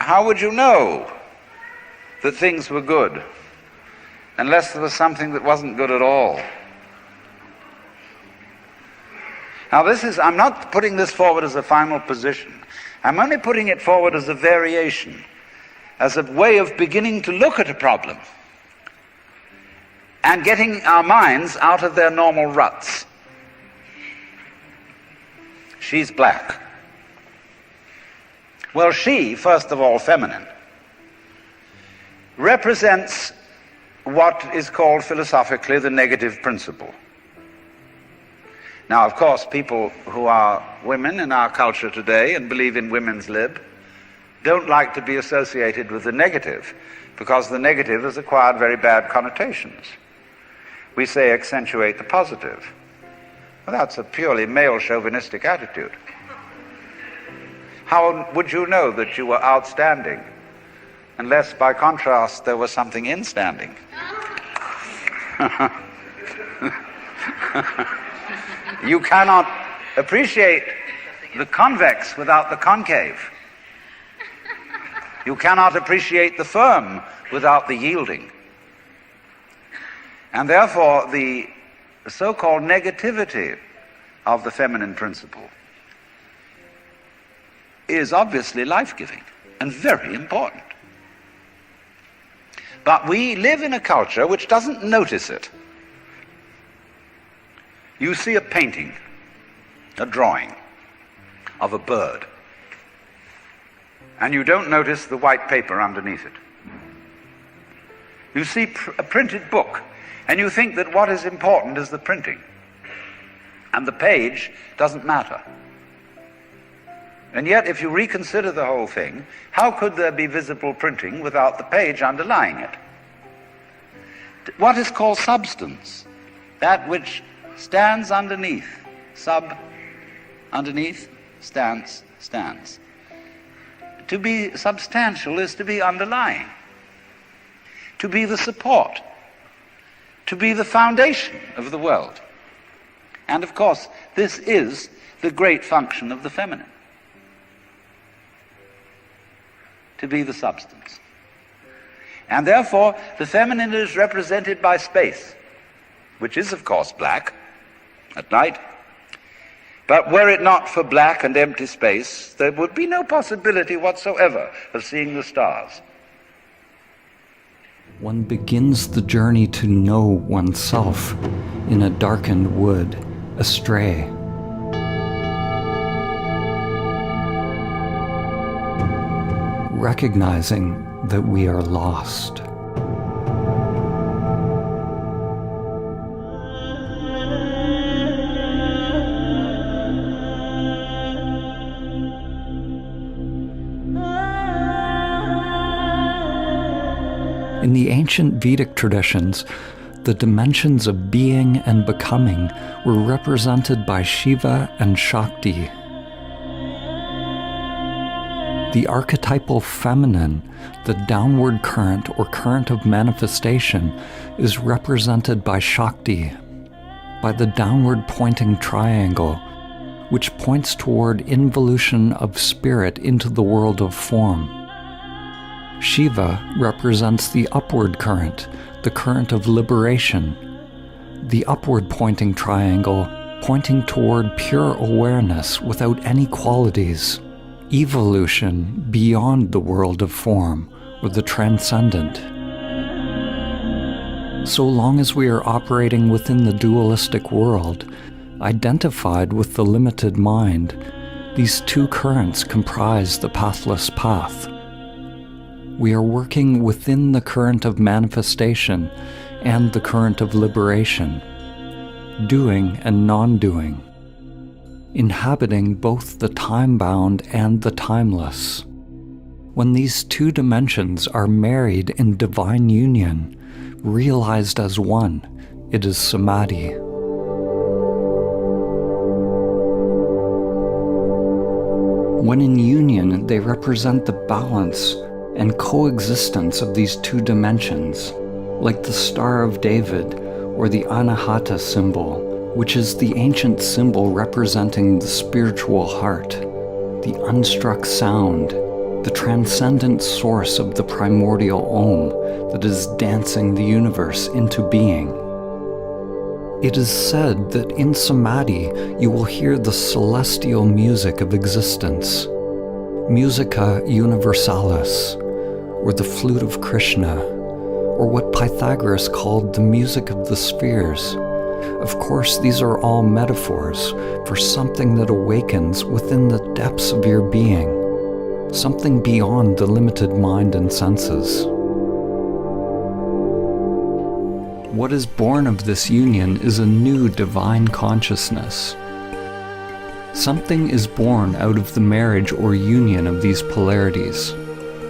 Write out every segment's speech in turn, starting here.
how would you know that things were good unless there was something that wasn't good at all? Now I'm not putting this forward as a final position. I'm only putting it forward as a variation, as a way of beginning to look at a problem and getting our minds out of their normal ruts. She's black. Well, she, first of all, feminine, represents what is called philosophically the negative principle. Now, of course, people who are women in our culture today and believe in women's lib don't like to be associated with the negative, because the negative has acquired very bad connotations. We say accentuate the positive. Well, that's a purely male chauvinistic attitude. How would you know that you were outstanding unless, by contrast, there was something instanding? You cannot appreciate the convex without the concave. You cannot appreciate the firm without the yielding. And therefore, the so-called negativity of the feminine principle is obviously life-giving and very important. But we live in a culture which doesn't notice it. You see a painting, a drawing of a bird, and you don't notice the white paper underneath it. You see a printed book, and you think that what is important is the printing, and the page doesn't matter. And yet, if you reconsider the whole thing, how could there be visible printing without the page underlying it? What is called substance, that which stands underneath, underneath, stands. To be substantial is to be underlying, to be the support, to be the foundation of the world. And of course, this is the great function of the feminine, to be the substance. And therefore, the feminine is represented by space, which is, of course, black at night. But were it not for black and empty space, there would be no possibility whatsoever of seeing the stars. One begins the journey to know oneself in a darkened wood, astray. Recognizing that we are lost. In the ancient Vedic traditions, the dimensions of being and becoming were represented by Shiva and Shakti. The archetypal feminine, the downward current or current of manifestation, is represented by Shakti, by the downward pointing triangle, which points toward involution of spirit into the world of form. Shiva represents the upward current, the current of liberation, the upward pointing triangle pointing toward pure awareness without any qualities, evolution beyond the world of form or the transcendent. So long as we are operating within the dualistic world, identified with the limited mind, these two currents comprise the pathless path. We are working within the current of manifestation and the current of liberation, doing and non-doing, inhabiting both the time-bound and the timeless. When these two dimensions are married in divine union, realized as one, it is samadhi. When in union, they represent the balance and coexistence of these two dimensions, like the Star of David or the Anahata symbol, which is the ancient symbol representing the spiritual heart, the unstruck sound, the transcendent source of the primordial Om that is dancing the universe into being. It is said that in Samadhi you will hear the celestial music of existence, Musica Universalis, or the flute of Krishna, or what Pythagoras called the music of the spheres. Of course, these are all metaphors for something that awakens within the depths of your being, something beyond the limited mind and senses. What is born of this union is a new divine consciousness. Something is born out of the marriage or union of these polarities,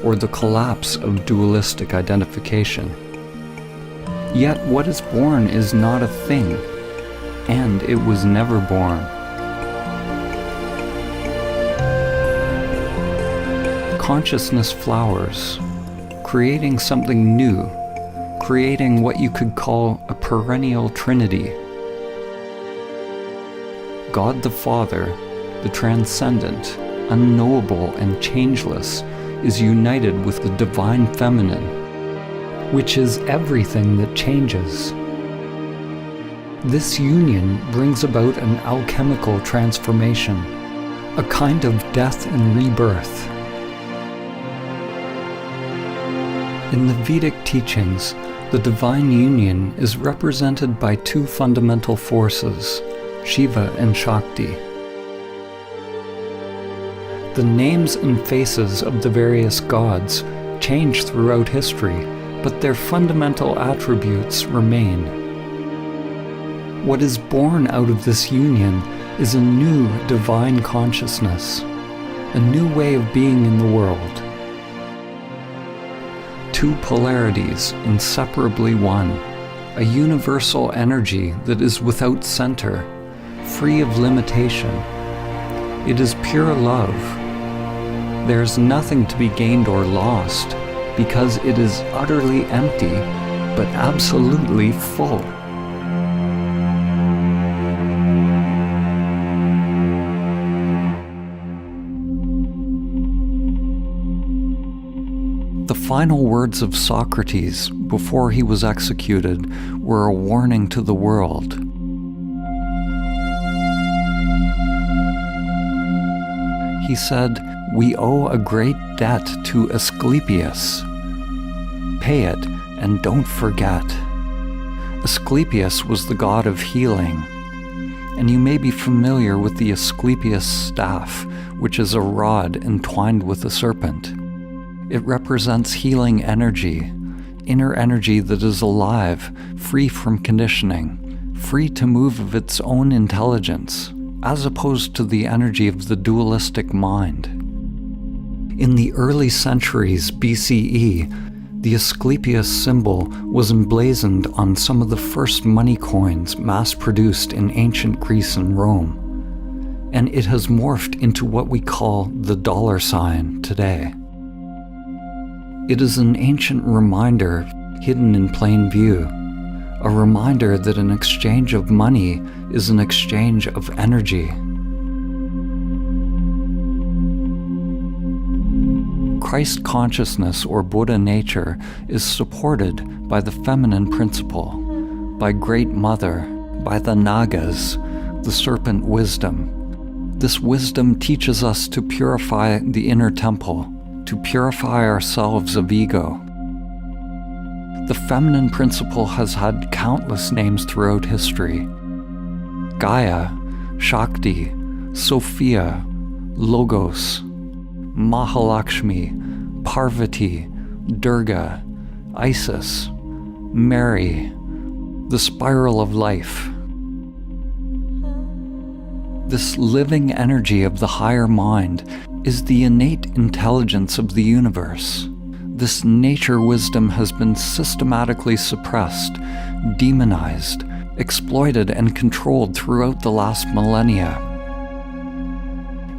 or the collapse of dualistic identification. Yet what is born is not a thing, and it was never born. Consciousness flowers, creating something new, creating what you could call a perennial trinity. God the Father, the transcendent, unknowable and changeless, is united with the divine feminine, which is everything that changes. This union brings about an alchemical transformation, a kind of death and rebirth. In the Vedic teachings, the divine union is represented by two fundamental forces, Shiva and Shakti. The names and faces of the various gods change throughout history, but their fundamental attributes remain. What is born out of this union is a new divine consciousness, a new way of being in the world. Two polarities inseparably one, a universal energy that is without center, free of limitation. It is pure love. There is nothing to be gained or lost, because it is utterly empty, but absolutely full. The final words of Socrates before he was executed were a warning to the world. He said, "We owe a great debt to Asclepius. Pay it and don't forget." Asclepius was the god of healing, and you may be familiar with the Asclepius staff, which is a rod entwined with a serpent. It represents healing energy, inner energy that is alive, free from conditioning, free to move of its own intelligence, as opposed to the energy of the dualistic mind. In the early centuries BCE, the Asclepius symbol was emblazoned on some of the first money coins mass-produced in ancient Greece and Rome, and it has morphed into what we call the dollar sign today. It is an ancient reminder hidden in plain view, a reminder that an exchange of money is an exchange of energy. Christ consciousness or Buddha nature is supported by the feminine principle, by Great Mother, by the Nagas, the serpent wisdom. This wisdom teaches us to purify the inner temple, to purify ourselves of ego. The feminine principle has had countless names throughout history. Gaia, Shakti, Sophia, Logos, Mahalakshmi, Parvati, Durga, Isis, Mary, the spiral of life. This living energy of the higher mind is the innate intelligence of the universe. This nature wisdom has been systematically suppressed, demonized, exploited, and controlled throughout the last millennia.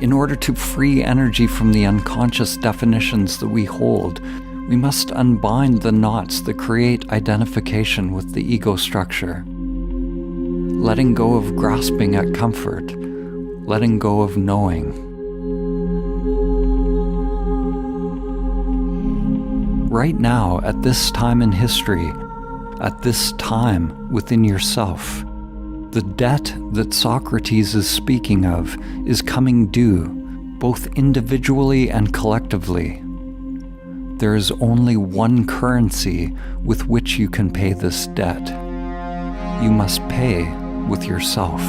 In order to free energy from the unconscious definitions that we hold, we must unbind the knots that create identification with the ego structure. Letting go of grasping at comfort, letting go of knowing. right now, at this time in history, at this time within yourself. The debt that Socrates is speaking of is coming due, both individually and collectively. There is only one currency with which you can pay this debt. You must pay with yourself.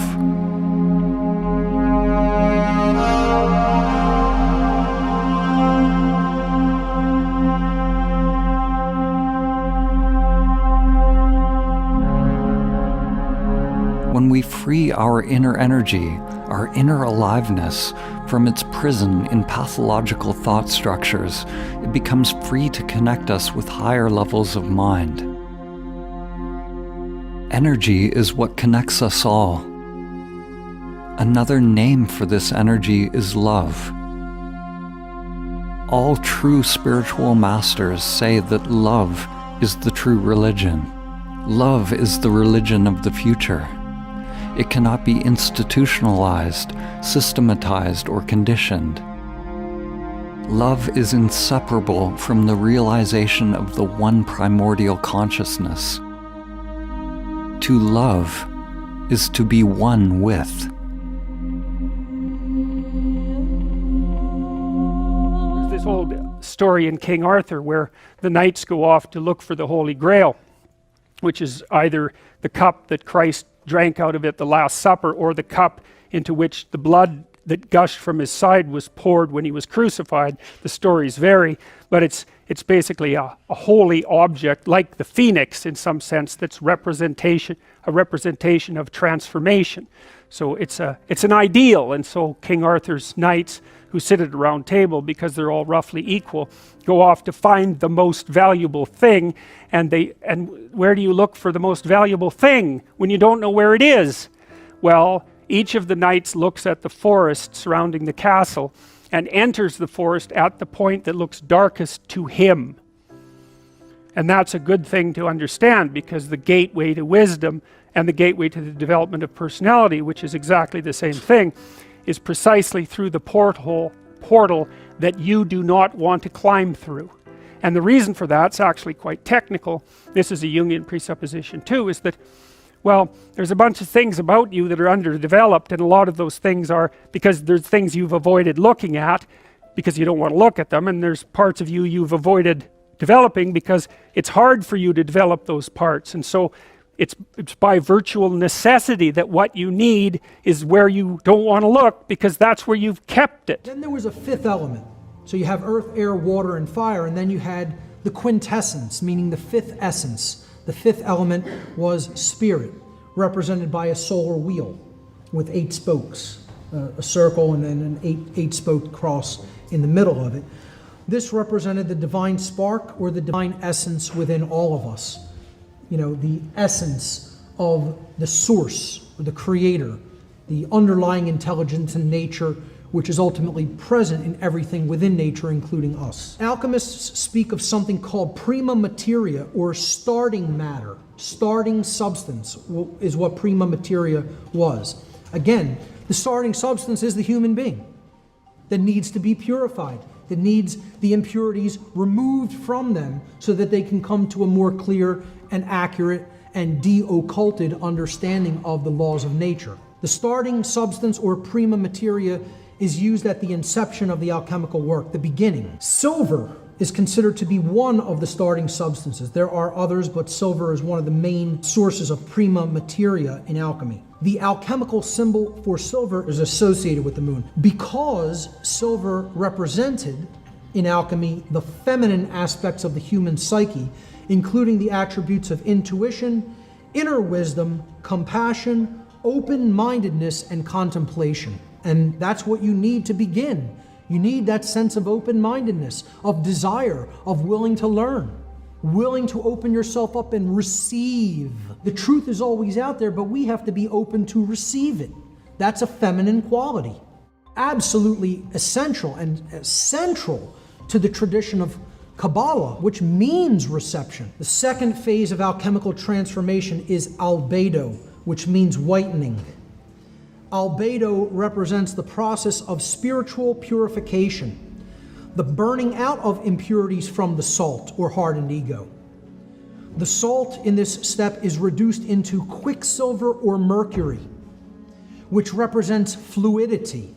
When we free our inner energy, our inner aliveness, from its prison in pathological thought structures, it becomes free to connect us with higher levels of mind. Energy is what connects us all. Another name for this energy is love. All true spiritual masters say that love is the true religion. Love is the religion of the future. It cannot be institutionalized, systematized, or conditioned. Love is inseparable from the realization of the one primordial consciousness. To love is to be one with. There's this old story in King Arthur where the knights go off to look for the Holy Grail, which is either the cup that Christ drank out of at the Last Supper, or the cup into which the blood that gushed from his side was poured when he was crucified. The stories vary, but it's basically a holy object, like the phoenix in some sense, that's a representation of transformation. So it's an ideal, and so King Arthur's knights, who sit at a round table because they're all roughly equal, go off to find the most valuable thing, and where do you look for the most valuable thing when you don't know where it is? Well, each of the knights looks at the forest surrounding the castle and enters the forest at the point that looks darkest to him. And that's a good thing to understand, because the gateway to wisdom and the gateway to the development of personality, which is exactly the same thing, is precisely through the portal that you do not want to climb through. And the reason for that's actually quite technical. This is a Jungian presupposition too, is that, well, there's a bunch of things about you that are underdeveloped, and a lot of those things are because there's things you've avoided looking at because you don't want to look at them, and there's parts of you you've avoided developing because it's hard for you to develop those parts. And so it's by virtual necessity that what you need is where you don't want to look, because that's where you've kept it. Then there was a fifth element. So you have earth, air, water, and fire, and then you had the quintessence, meaning the fifth essence. The fifth element was spirit, represented by a solar wheel with 8 spokes, a circle and then an eight-spoke cross in the middle of it. This represented the divine spark, or the divine essence within all of us. You know, the essence of the source, or the creator, the underlying intelligence in nature, which is ultimately present in everything within nature, including us. Alchemists speak of something called prima materia, or starting matter. Starting substance is what prima materia was. Again, the starting substance is the human being that needs to be purified, that needs the impurities removed from them so that they can come to a more clear and accurate and de-occulted understanding of the laws of nature. The starting substance, or prima materia, is used at the inception of the alchemical work, the beginning. Silver is considered to be one of the starting substances. There are others, but silver is one of the main sources of prima materia in alchemy. The alchemical symbol for silver is associated with the moon because silver represented in alchemy the feminine aspects of the human psyche, including the attributes of intuition, inner wisdom, compassion, open-mindedness, and contemplation. And that's what you need to begin. You need that sense of open-mindedness, of desire, of willing to learn, willing to open yourself up and receive. The truth is always out there, but we have to be open to receive it. That's a feminine quality. Absolutely essential and central to the tradition of Kabbalah, which means reception. The second phase of alchemical transformation is albedo, which means whitening. Albedo represents the process of spiritual purification. the burning out of impurities from the salt or hardened ego. The salt in this step is reduced into quicksilver or mercury, which represents fluidity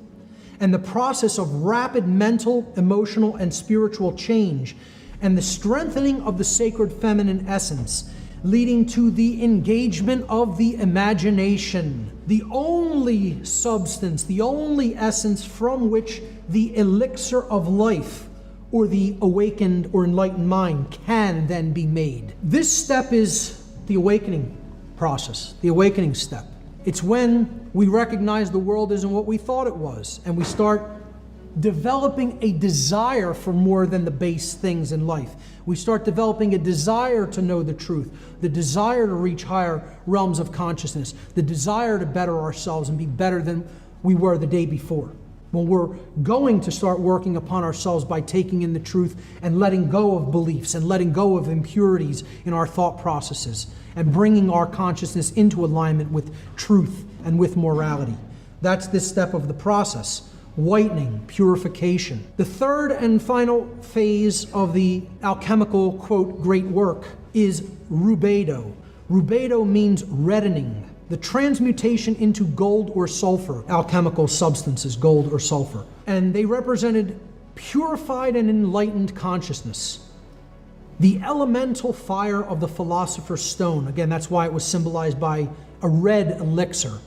and the process of rapid mental, emotional, and spiritual change, and the strengthening of the sacred feminine essence, leading to the engagement of the imagination, the only substance, the only essence from which the elixir of life or the awakened or enlightened mind can then be made. This step is the awakening process, the awakening step. It's when we recognize the world isn't what we thought it was, and we start developing a desire for more than the base things in life. We start developing a desire to know the truth, the desire to reach higher realms of consciousness, the desire to better ourselves and be better than we were the day before. When we're going to start working upon ourselves by taking in the truth and letting go of beliefs and letting go of impurities in our thought processes and bringing our consciousness into alignment with truth and with morality. That's this step of the process. Whitening, purification. The third and final phase of the alchemical, quote, great work is rubedo. Rubedo means reddening, the transmutation into gold or sulfur, alchemical substances, gold or sulfur. And they represented purified and enlightened consciousness. The elemental fire of the philosopher's stone, again, that's why it was symbolized by a red elixir.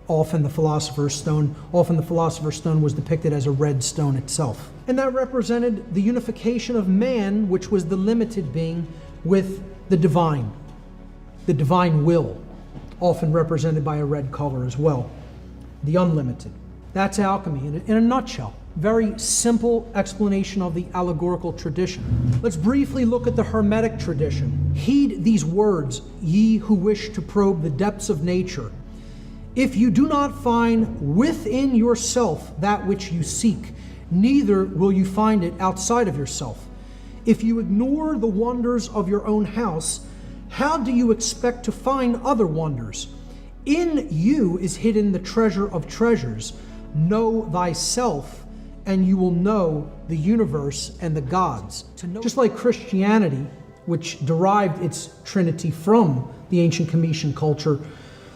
Often the philosopher's stone was depicted as a red stone itself. And that represented the unification of man, which was the limited being, with the divine will, often represented by a red color as well, the unlimited. That's alchemy in a nutshell. Very simple explanation of the allegorical tradition. Let's briefly look at the Hermetic tradition. Heed these words, ye who wish to probe the depths of nature. If you do not find within yourself that which you seek, neither will you find it outside of yourself. If you ignore the wonders of your own house, how do you expect to find other wonders? In you is hidden the treasure of treasures. Know thyself, and you will know the universe and the gods. Just like Christianity, which derived its trinity from the ancient Cometian culture,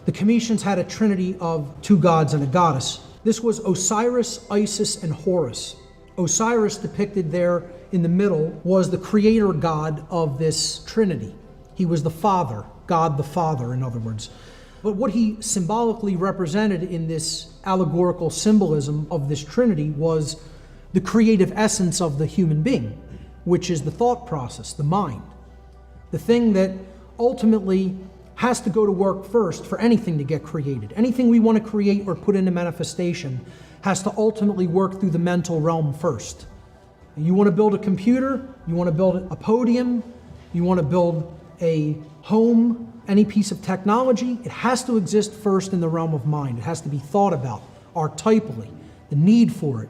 the Cometians had a trinity of two gods and a goddess. This was Osiris, Isis, and Horus. Osiris, depicted there in the middle, was the creator god of this trinity. He was the father, God the Father, in other words. But what he symbolically represented in this allegorical symbolism of this trinity was the creative essence of the human being, which is the thought process, the mind. The thing that ultimately has to go to work first for anything to get created. Anything we want to create or put into manifestation has to ultimately work through the mental realm first. You want to build a computer, you want to build a podium, you want to build a home, any piece of technology, it has to exist first in the realm of mind. It has to be thought about archetypally, the need for it,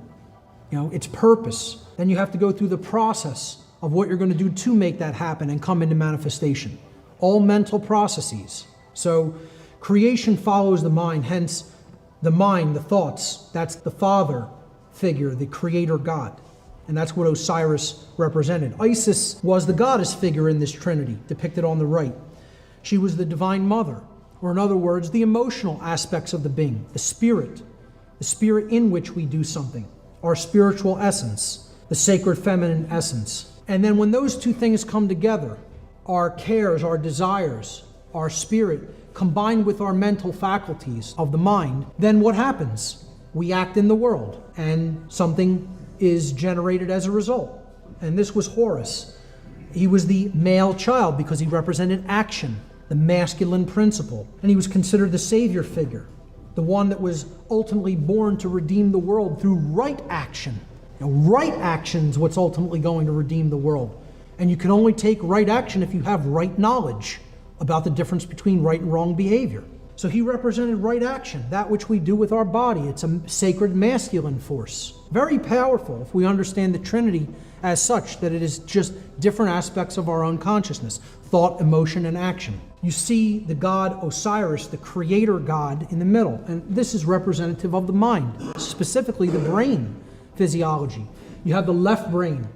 its purpose. Then you have to go through the process of what you're going to do to make that happen and come into manifestation. All mental processes. So creation follows the mind, hence the mind, the thoughts, that's the father figure, the creator god. And that's what Osiris represented. Isis was the goddess figure in this trinity, depicted on the right. She was the divine mother, or in other words, the emotional aspects of the being, the spirit in which we do something, our spiritual essence, the sacred feminine essence. And then when those two things come together, our cares, our desires, our spirit, combined with our mental faculties of the mind, then what happens? We act in the world, and something is generated as a result. And this was Horus. He was the male child because he represented action, the masculine principle. And he was considered the savior figure, the one that was ultimately born to redeem the world through right action. Right action is what's ultimately going to redeem the world. And you can only take right action if you have right knowledge about the difference between right and wrong behavior. So he represented right action, that which we do with our body. It's a sacred masculine force. Very powerful if we understand the Trinity as such, that it is just different aspects of our own consciousness, thought, emotion, and action. You see the god Osiris, the creator god, in the middle. And this is representative of the mind, specifically the brain physiology. You have the left brain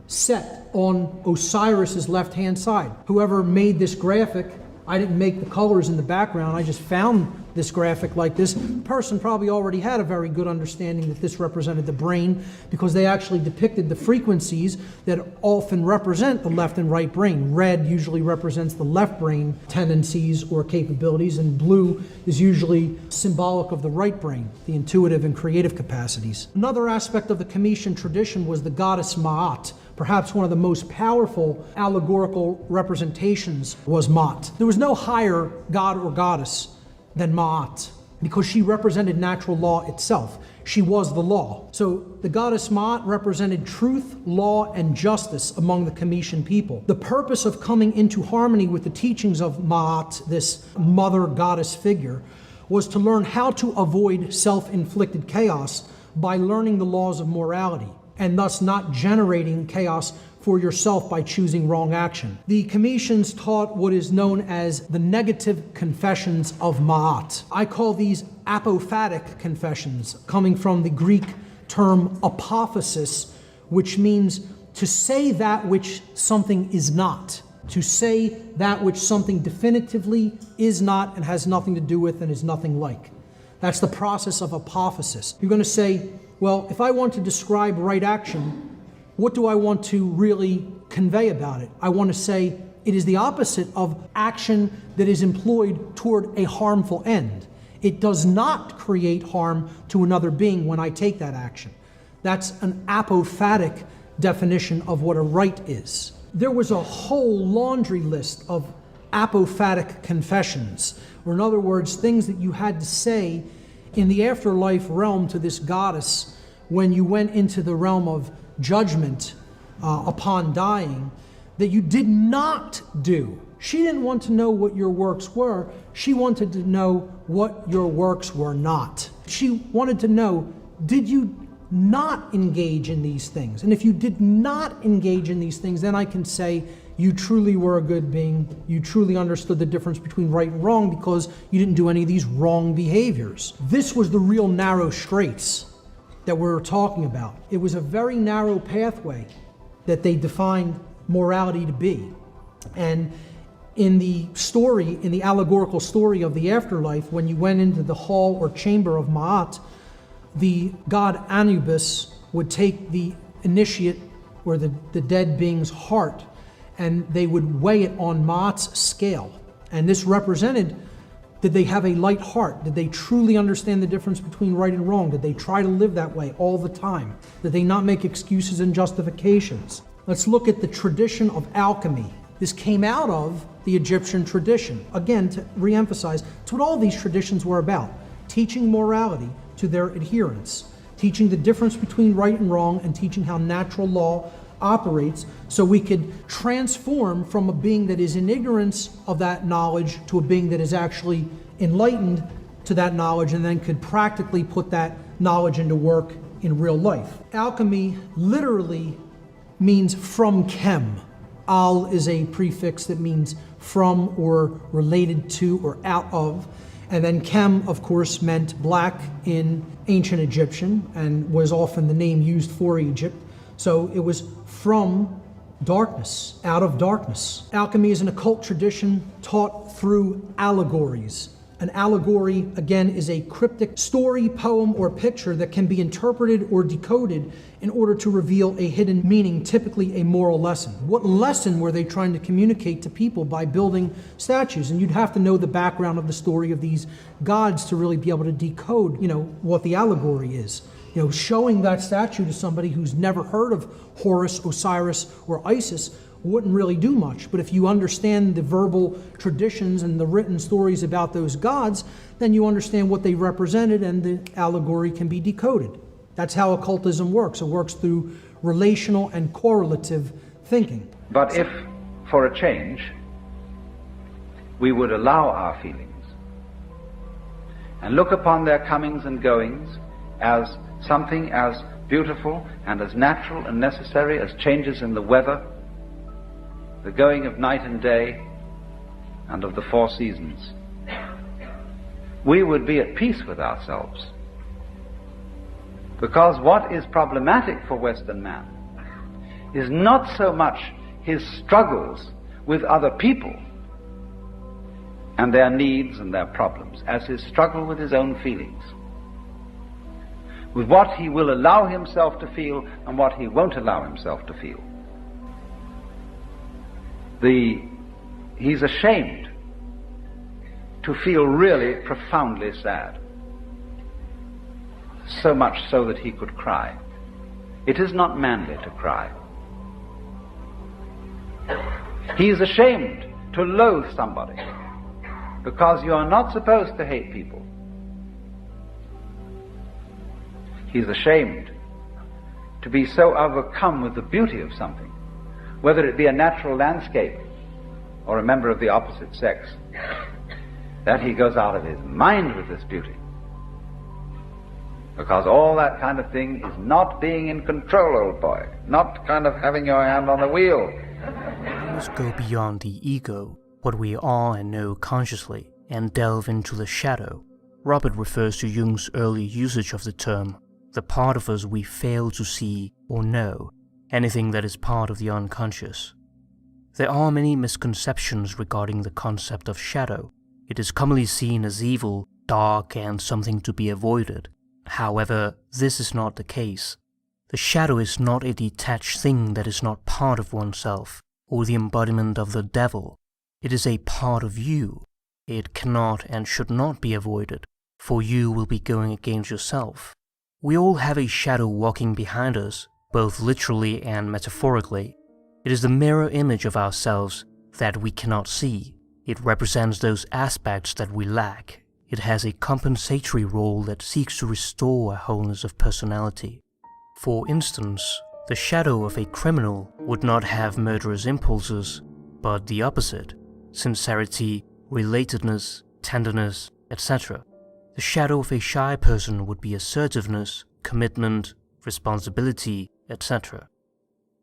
set on Osiris's left-hand side. Whoever made this graphic, I didn't make the colors in the background, I just found this graphic like this. The person probably already had a very good understanding that this represented the brain, because they actually depicted the frequencies that often represent the left and right brain. Red usually represents the left brain tendencies or capabilities, and blue is usually symbolic of the right brain, the intuitive and creative capacities. Another aspect of the Comitian tradition was the goddess Ma'at. Perhaps one of the most powerful allegorical representations was Ma'at. There was no higher god or goddess than Ma'at, because she represented natural law itself. She was the law. So the goddess Ma'at represented truth, law, and justice among the Comitian people. The purpose of coming into harmony with the teachings of Ma'at, this mother goddess figure, was to learn how to avoid self-inflicted chaos by learning the laws of morality, and thus not generating chaos for yourself by choosing wrong action. The Comitians taught what is known as the negative confessions of Ma'at. I call these apophatic confessions, coming from the Greek term apophasis, which means to say that which something is not. To say that which something definitively is not and has nothing to do with and is nothing like. That's the process of apophasis. You're going to say, well, if I want to describe right action, what do I want to really convey about it? I want to say it is the opposite of action that is employed toward a harmful end. It does not create harm to another being when I take that action. That's an apophatic definition of what a right is. There was a whole laundry list of apophatic confessions, or in other words, things that you had to say in the afterlife realm to this goddess when you went into the realm of judgment upon dying, that you did not do. She didn't want to know what your works were. She wanted to know what your works were not. She wanted to know, did you not engage in these things? And if you did not engage in these things, then I can say you truly were a good being. You truly understood the difference between right and wrong because you didn't do any of these wrong behaviors. This was the real narrow straits that we're talking about. It was a very narrow pathway that they defined morality to be. And in the story, in the allegorical story of the afterlife, when you went into the hall or chamber of Ma'at, the god Anubis would take the initiate or the dead being's heart, and they would weigh it on Ma'at's scale. And this represented, did they have a light heart? Did they truly understand the difference between right and wrong? Did they try to live that way all the time? Did they not make excuses and justifications? Let's look at the tradition of alchemy. This came out of the Egyptian tradition. Again, to reemphasize, it's what all these traditions were about. Teaching morality to their adherents. Teaching the difference between right and wrong, and teaching how natural law operates, so we could transform from a being that is in ignorance of that knowledge to a being that is actually enlightened to that knowledge, and then could practically put that knowledge into work in real life. Alchemy literally means from chem. Al is a prefix that means from or related to or out of. And then chem, of course, meant black in ancient Egyptian and was often the name used for Egypt. So it was from darkness, out of darkness. Alchemy is an occult tradition taught through allegories. An allegory, again, is a cryptic story, poem, or picture that can be interpreted or decoded in order to reveal a hidden meaning, typically a moral lesson. What lesson were they trying to communicate to people by building statues? And you'd have to know the background of the story of these gods to really be able to decode, what the allegory is. Showing that statue to somebody who's never heard of Horus, Osiris, or Isis wouldn't really do much. But if you understand the verbal traditions and the written stories about those gods, then you understand what they represented, and the allegory can be decoded. That's how occultism works. It works through relational and correlative thinking. But if, for a change, we would allow our feelings and look upon their comings and goings as something as beautiful and as natural and necessary as changes in the weather, the going of night and day, and of the four seasons, we would be at peace with ourselves. Because what is problematic for Western man is not so much his struggles with other people and their needs and their problems as his struggle with his own feelings, with what he will allow himself to feel and what he won't allow himself to feel. He's ashamed to feel really profoundly sad, so much so that he could cry. It is not manly to cry. He is ashamed to loathe somebody, because you are not supposed to hate people. He's ashamed to be so overcome with the beauty of something, whether it be a natural landscape or a member of the opposite sex, that he goes out of his mind with this beauty. Because all that kind of thing is not being in control, old boy, not kind of having your hand on the wheel. Let's go beyond the ego, what we are and know consciously, and delve into the shadow. Robert refers to Jung's early usage of the term, the part of us we fail to see or know, anything that is part of the unconscious. There are many misconceptions regarding the concept of shadow. It is commonly seen as evil, dark, and something to be avoided. However, this is not the case. The shadow is not a detached thing that is not part of oneself, or the embodiment of the devil. It is a part of you. It cannot and should not be avoided, for you will be going against yourself. We all have a shadow walking behind us, both literally and metaphorically. It is the mirror image of ourselves that we cannot see. It represents those aspects that we lack. It has a compensatory role that seeks to restore a wholeness of personality. For instance, the shadow of a criminal would not have murderous impulses, but the opposite: sincerity, relatedness, tenderness, etc. The shadow of a shy person would be assertiveness, commitment, responsibility, etc.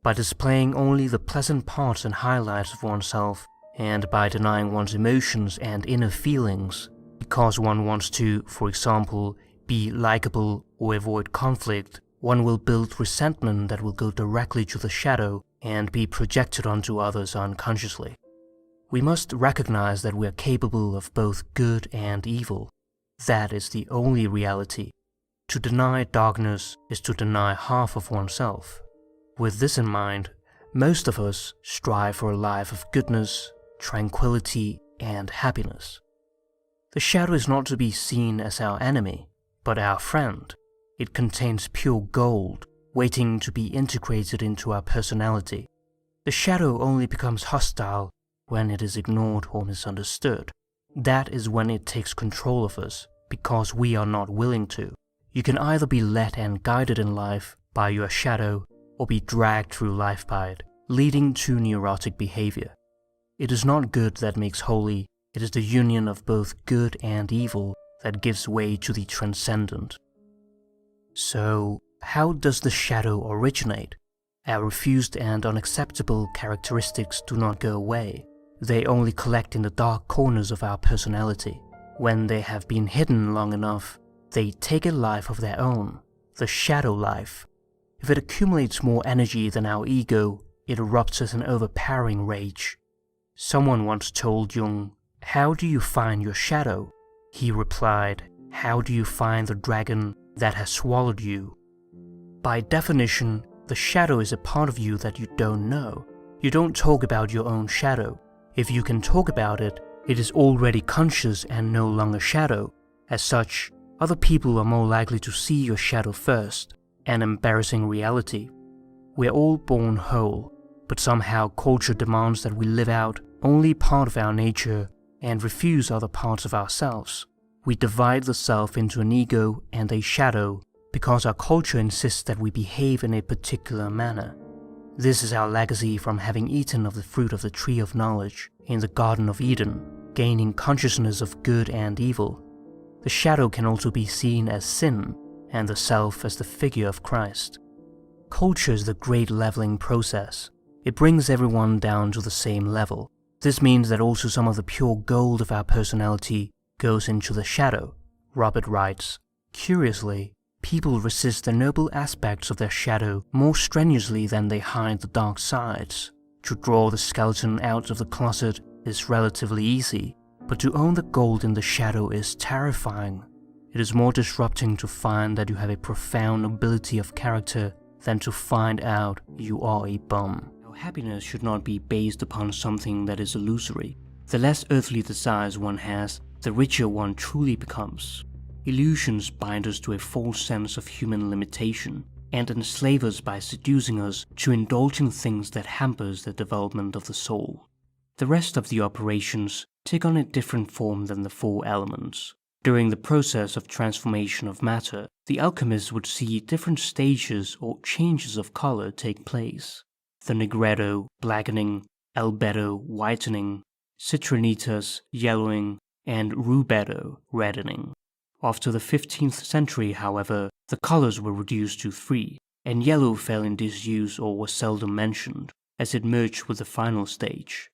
By displaying only the pleasant parts and highlights of oneself, and by denying one's emotions and inner feelings, because one wants to, for example, be likable or avoid conflict, one will build resentment that will go directly to the shadow and be projected onto others unconsciously. We must recognize that we are capable of both good and evil. That is the only reality. To deny darkness is to deny half of oneself. With this in mind, most of us strive for a life of goodness, tranquility, and happiness. The shadow is not to be seen as our enemy, but our friend. It contains pure gold, waiting to be integrated into our personality. The shadow only becomes hostile when it is ignored or misunderstood. That is when it takes control of us, because we are not willing to. You can either be led and guided in life by your shadow, or be dragged through life by it, leading to neurotic behavior. It is not good that makes holy, it is the union of both good and evil that gives way to the transcendent. So, how does the shadow originate? Our refused and unacceptable characteristics do not go away. They only collect in the dark corners of our personality. When they have been hidden long enough, they take a life of their own, the shadow life. If it accumulates more energy than our ego, it erupts as an overpowering rage. Someone once told Jung, "How do you find your shadow?" He replied, "How do you find the dragon that has swallowed you?" By definition, the shadow is a part of you that you don't know. You don't talk about your own shadow. If you can talk about it, it is already conscious and no longer shadow. As such, other people are more likely to see your shadow first, an embarrassing reality. We are all born whole, but somehow culture demands that we live out only part of our nature and refuse other parts of ourselves. We divide the self into an ego and a shadow because our culture insists that we behave in a particular manner. This is our legacy from having eaten of the fruit of the tree of knowledge in the Garden of Eden, gaining consciousness of good and evil. The shadow can also be seen as sin, and the self as the figure of Christ. Culture is the great leveling process. It brings everyone down to the same level. This means that also some of the pure gold of our personality goes into the shadow. Robert writes, "Curiously, people resist the noble aspects of their shadow more strenuously than they hide the dark sides. To draw the skeleton out of the closet is relatively easy, but to own the gold in the shadow is terrifying. It is more disrupting to find that you have a profound nobility of character than to find out you are a bum. Our happiness should not be based upon something that is illusory. The less earthly desires one has, the richer one truly becomes. Illusions bind us to a false sense of human limitation and enslave us by seducing us to indulge in things that hampers the development of the soul. The rest of the operations take on a different form than the 4 elements. During the process of transformation of matter, the alchemist would see different stages or changes of color take place. The negretto, blackening, albedo, whitening, citrinitas, yellowing, and rubetto, reddening. After the 15th century, however, the colors were reduced to 3, and yellow fell in disuse or was seldom mentioned, as it merged with the final stage.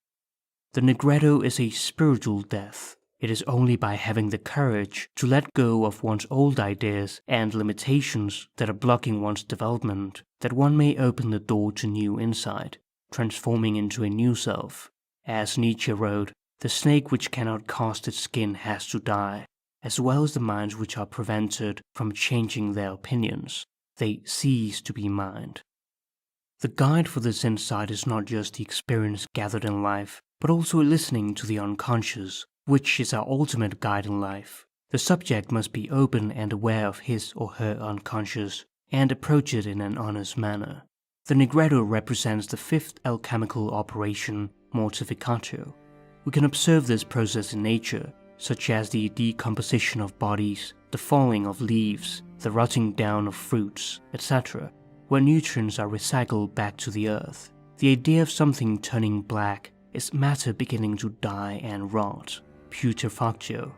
The negretto is a spiritual death. It is only by having the courage to let go of one's old ideas and limitations that are blocking one's development that one may open the door to new insight, transforming into a new self. As Nietzsche wrote, the snake which cannot cast its skin has to die, as well as the minds which are prevented from changing their opinions. They cease to be mind. The guide for this insight is not just the experience gathered in life, but also listening to the unconscious, which is our ultimate guide in life. The subject must be open and aware of his or her unconscious, and approach it in an honest manner. The negretto represents the 5th alchemical operation, mortificatio. We can observe this process in nature, such as the decomposition of bodies, the falling of leaves, the rotting down of fruits, etc., where nutrients are recycled back to the earth. The idea of something turning black is matter beginning to die and rot, putrefactio.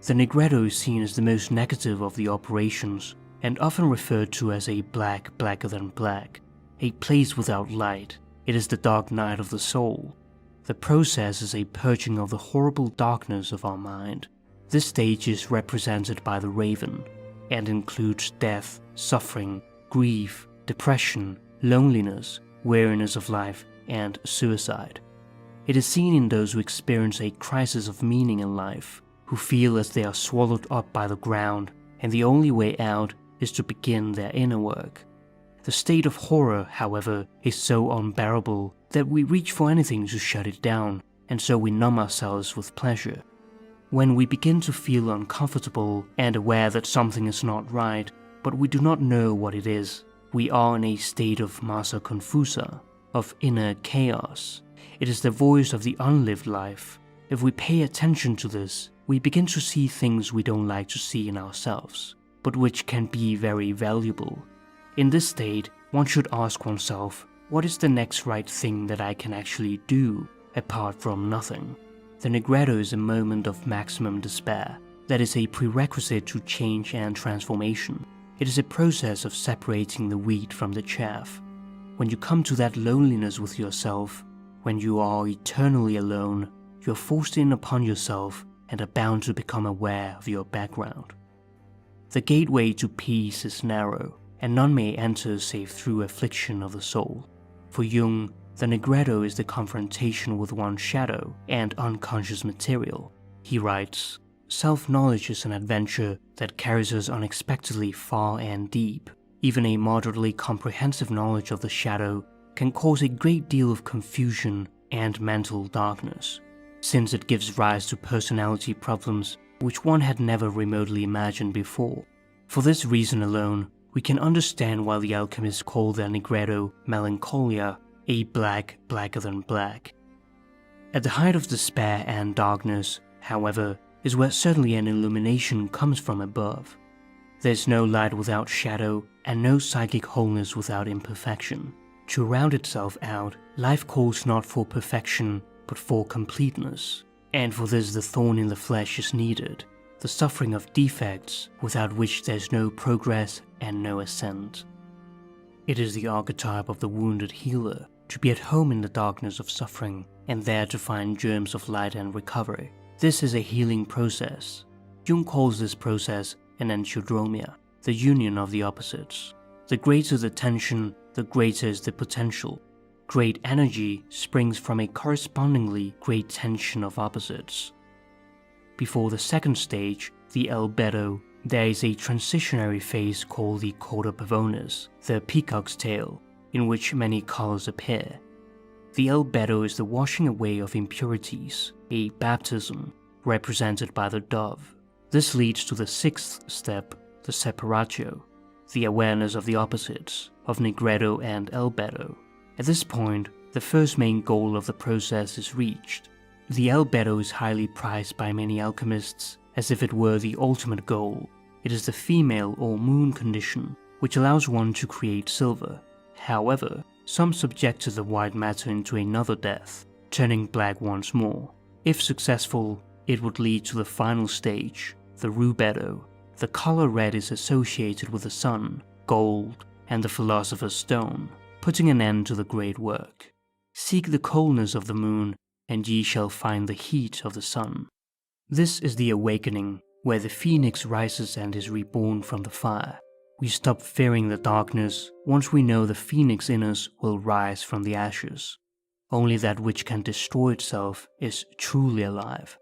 The negretto is seen as the most negative of the operations, and often referred to as a black blacker than black, a place without light. It is the dark night of the soul. The process is a purging of the horrible darkness of our mind. This stage is represented by the raven, and includes death, suffering, grief, depression, loneliness, weariness of life, and suicide. It is seen in those who experience a crisis of meaning in life, who feel as they are swallowed up by the ground, and the only way out is to begin their inner work. The state of horror, however, is so unbearable that we reach for anything to shut it down, and so we numb ourselves with pleasure. When we begin to feel uncomfortable and aware that something is not right, but we do not know what it is, we are in a state of massa confusa, of inner chaos. It is the voice of the unlived life. If we pay attention to this, we begin to see things we don't like to see in ourselves, but which can be very valuable. In this state, one should ask oneself, what is the next right thing that I can actually do, apart from nothing? The negretto is a moment of maximum despair. That is a prerequisite to change and transformation. It is a process of separating the wheat from the chaff. When you come to that loneliness with yourself, when you are eternally alone, you are forced in upon yourself and are bound to become aware of your background. The gateway to peace is narrow, and none may enter save through affliction of the soul. For Jung, the negretto is the confrontation with one's shadow and unconscious material. He writes, "Self-knowledge is an adventure that carries us unexpectedly far and deep. Even a moderately comprehensive knowledge of the shadow can cause a great deal of confusion and mental darkness, since it gives rise to personality problems which one had never remotely imagined before. For this reason alone, we can understand why the alchemists call their negretto melancholia, a black blacker than black. At the height of despair and darkness, however, is where certainly an illumination comes from above. There's no light without shadow, and no psychic wholeness without imperfection. To round itself out, life calls not for perfection, but for completeness. And for this the thorn in the flesh is needed, the suffering of defects without which there's no progress and no ascent. It is the archetype of the wounded healer, to be at home in the darkness of suffering, and there to find germs of light and recovery. This is a healing process. Jung calls this process an enchodromia. The the union of the opposites. The greater the tension, the greater is the potential. Great energy springs from a correspondingly great tension of opposites. Before the second stage, the albedo, there is a transitionary phase called the cauda pavonis, the peacock's tail, in which many colors appear. The albedo is the washing away of impurities, a baptism, represented by the dove. This leads to the sixth step, the separatio, the awareness of the opposites, of negredo and albedo. At this point, the first main goal of the process is reached. The albedo is highly prized by many alchemists as if it were the ultimate goal. It is the female or moon condition, which allows one to create silver. However, some subjected the white matter into another death, turning black once more. If successful, it would lead to the final stage, the rubedo. The color red is associated with the sun, gold, and the philosopher's stone, putting an end to the great work. Seek the coldness of the moon, and ye shall find the heat of the sun. This is the awakening, where the phoenix rises and is reborn from the fire. We stop fearing the darkness once we know the phoenix in us will rise from the ashes. Only that which can destroy itself is truly alive.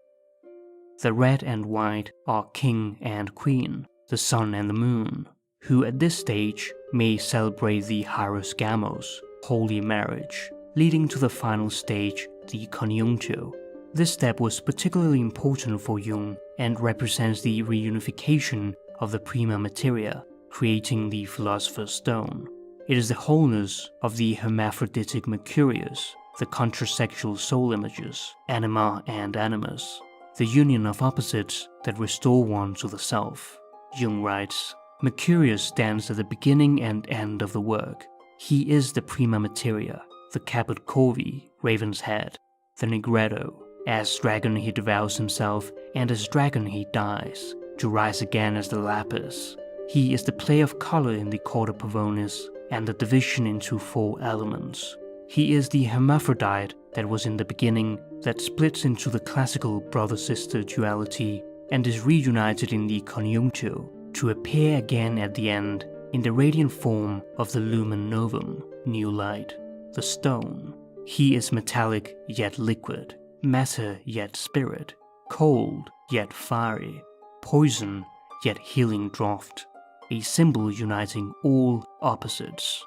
The red and white are king and queen, the sun and the moon, who at this stage may celebrate the hieros gamos, holy marriage, leading to the final stage, the conjunctio. This step was particularly important for Jung and represents the reunification of the prima materia, creating the philosopher's stone. It is the wholeness of the hermaphroditic Mercurius, the contrasexual soul images, anima and animus, the union of opposites that restore one to the self. Jung writes, Mercurius stands at the beginning and end of the work. He is the prima materia, the caput corvi, raven's head, the negredo. As dragon he devours himself, and as dragon he dies, to rise again as the lapis. He is the play of color in the cauda pavonis, and the division into four elements. He is the hermaphrodite that was in the beginning, that splits into the classical brother-sister duality, and is reunited in the conjunctio, to appear again at the end, in the radiant form of the lumen novum, new light, the stone. He is metallic yet liquid, matter yet spirit, cold yet fiery, poison yet healing draught, a symbol uniting all opposites.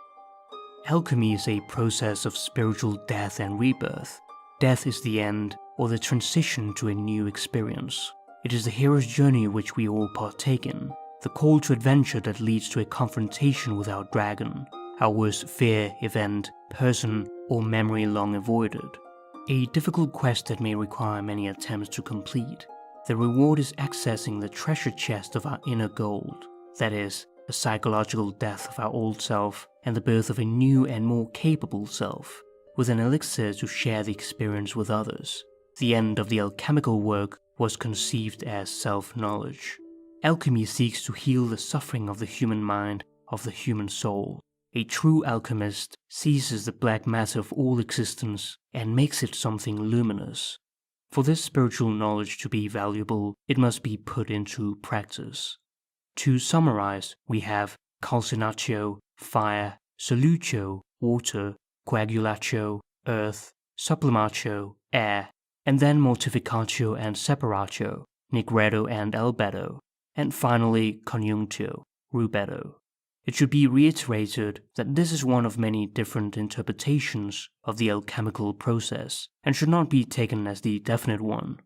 Alchemy is a process of spiritual death and rebirth. Death is the end, or the transition to a new experience. It is the hero's journey which we all partake in, the call to adventure that leads to a confrontation with our dragon, our worst fear, event, person, or memory long avoided. A difficult quest that may require many attempts to complete. The reward is accessing the treasure chest of our inner gold, that is, the psychological death of our old self and the birth of a new and more capable self, with an elixir to share the experience with others. The end of the alchemical work was conceived as self-knowledge. Alchemy seeks to heal the suffering of the human mind, of the human soul. A true alchemist seizes the black matter of all existence and makes it something luminous. For this spiritual knowledge to be valuable, it must be put into practice. To summarize, we have calcinatio, fire, solutio, water, coagulatio, earth, sublimatio, air, and then mortificatio and separatio, negredo and albedo, and finally conjunctio, rubedo. It should be reiterated that this is one of many different interpretations of the alchemical process, and should not be taken as the definite one.